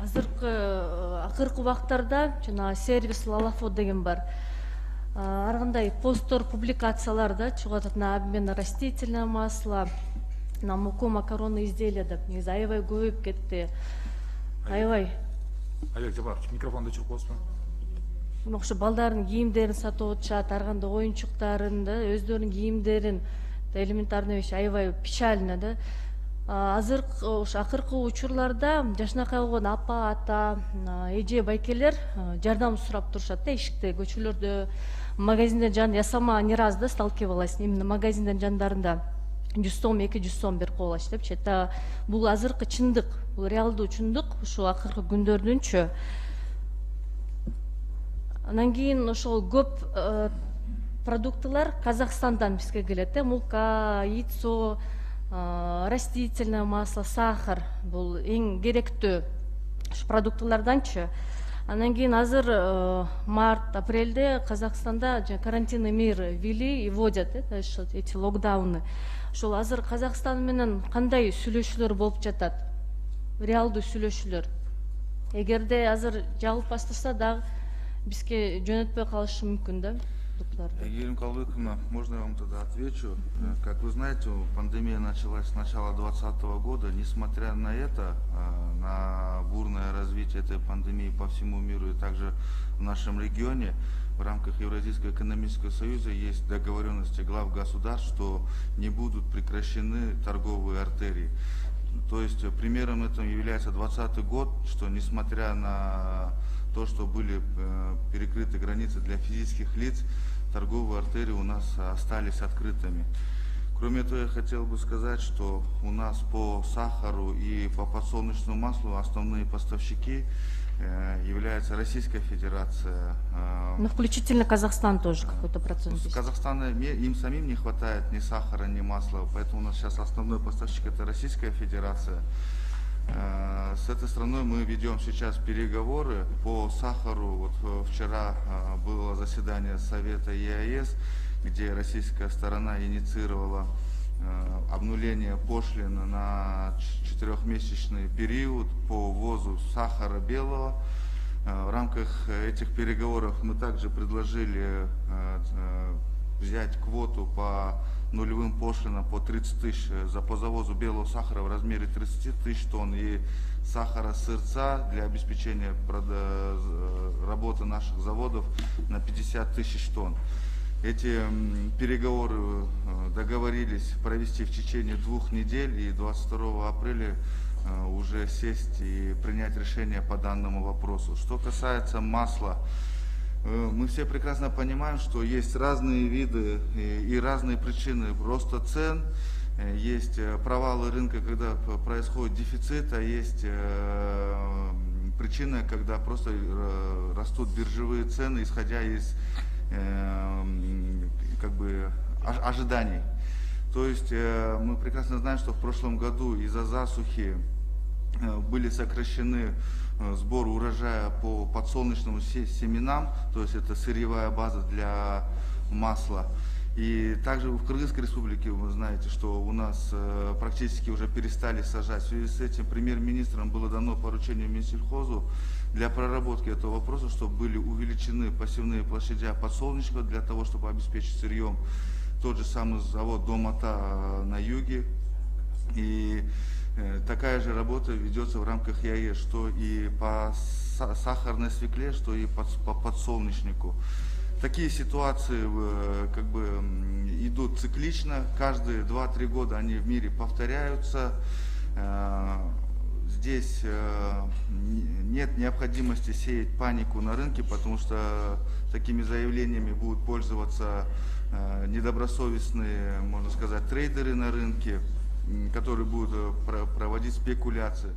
Акыркы убактарда жана сервис Лалафо деген бар. Ар кандай посттор, публикациялар да чыгып атат. Обмен на растительное масло, на муку, макаронные изделия деп. Негизи аябай көбөйүп кетти. Аябай. Олег Жапарович, микрофонду өчүрүп коесузбу? Ошо балдардын кийимдерин сатып атышат, ар кандай оюнчуктарын да, өздөрүнүн кийимдерин, элементарный вещь, аябай печально да. Азыр акыркы учурларда жашынакай болгон апа, ата, эже, байкелер жардам сурап турушат да, эшикте, көчөлөрдө, магазинден жан ясама не раз да сталкивалась аласың, именно магазинден жандарында 100 сом, 200 сом берип коюп алышты депчи. Бул азыркы чындык, бул реалдуу чындык, ушул акыркы күндөрдүнчү. Анан кийин ошол көп продуктылар Казахстандан бизге келет, мука, яйцо, растительное масло, сахар, бул эң керектүү продуктыларданчы. Анан кийин азыр март, апрелде Казахстанда карантинный мир ввели и вводят эти локдауны. Ошол азыр Казакстан менен кандай сүйлөшүүлөр болуп жатат? Реалдуу сүйлөшүүлөр. Эгерде азыр жабылып баштаса дагы бизге жөнөтпөй калышы мүмкүн да. Елена Калбековна, можно я вам тогда отвечу? Как вы знаете, пандемия началась с начала 2020 года. Несмотря на это, на бурное развитие этой пандемии по всему миру и также в нашем регионе, в рамках Евразийского экономического союза есть договоренности глав государств, что не будут прекращены торговые артерии. То есть примером этого является 2020 год, что несмотря на то, что были перекрыты границы для физических лиц, торговые артерии у нас остались открытыми. Кроме того, я хотел бы сказать, что у нас по сахару и по подсолнечному маслу основные поставщики является Российская Федерация. Но включительно Казахстан тоже какой-то процент. С Казахстана им самим не хватает ни сахара, ни масла, поэтому у нас сейчас основной поставщик это Российская Федерация. С этой страной мы ведем сейчас переговоры по сахару. Вот вчера было заседание Совета ЕАЭС, где российская сторона инициировала обнуление пошлин на 4-месячный период по ввозу сахара белого. В рамках этих переговоров мы также предложили взять квоту по нулевым пошлинам по 30 тысяч по завозу белого сахара в размере 30 тысяч тонн и сахара сырца для обеспечения работы наших заводов на 50 тысяч тонн. Эти переговоры договорились провести в течение 2 недель и 22 апреля уже сесть и принять решение по данному вопросу. Что касается масла, мы все прекрасно понимаем, что есть разные виды и разные причины роста цен. Есть провалы рынка, когда происходит дефицит, а есть причина, когда просто растут биржевые цены, исходя из ожиданий. То есть мы прекрасно знаем, что в прошлом году из-за засухи были сокращены сбор урожая по подсолнечным семенам, то есть это сырьевая база для масла. И также в Кыргызской республике вы знаете, что у нас практически уже перестали сажать. В связи с этим премьер-министром было дано поручение Минсельхозу для проработки этого вопроса, чтобы были увеличены посевные площади подсолнечника для того, чтобы обеспечить сырьем тот же самый завод Домата на юге. И такая же работа ведется в рамках ЕАЭС, что и по сахарной свекле, что и по подсолнечнику. Такие ситуации идут циклично, каждые 2-3 года они в мире повторяются. Здесь нет необходимости сеять панику на рынке, потому что такими заявлениями будут пользоваться недобросовестные, можно сказать, трейдеры на рынке, которые будут проводить спекуляции.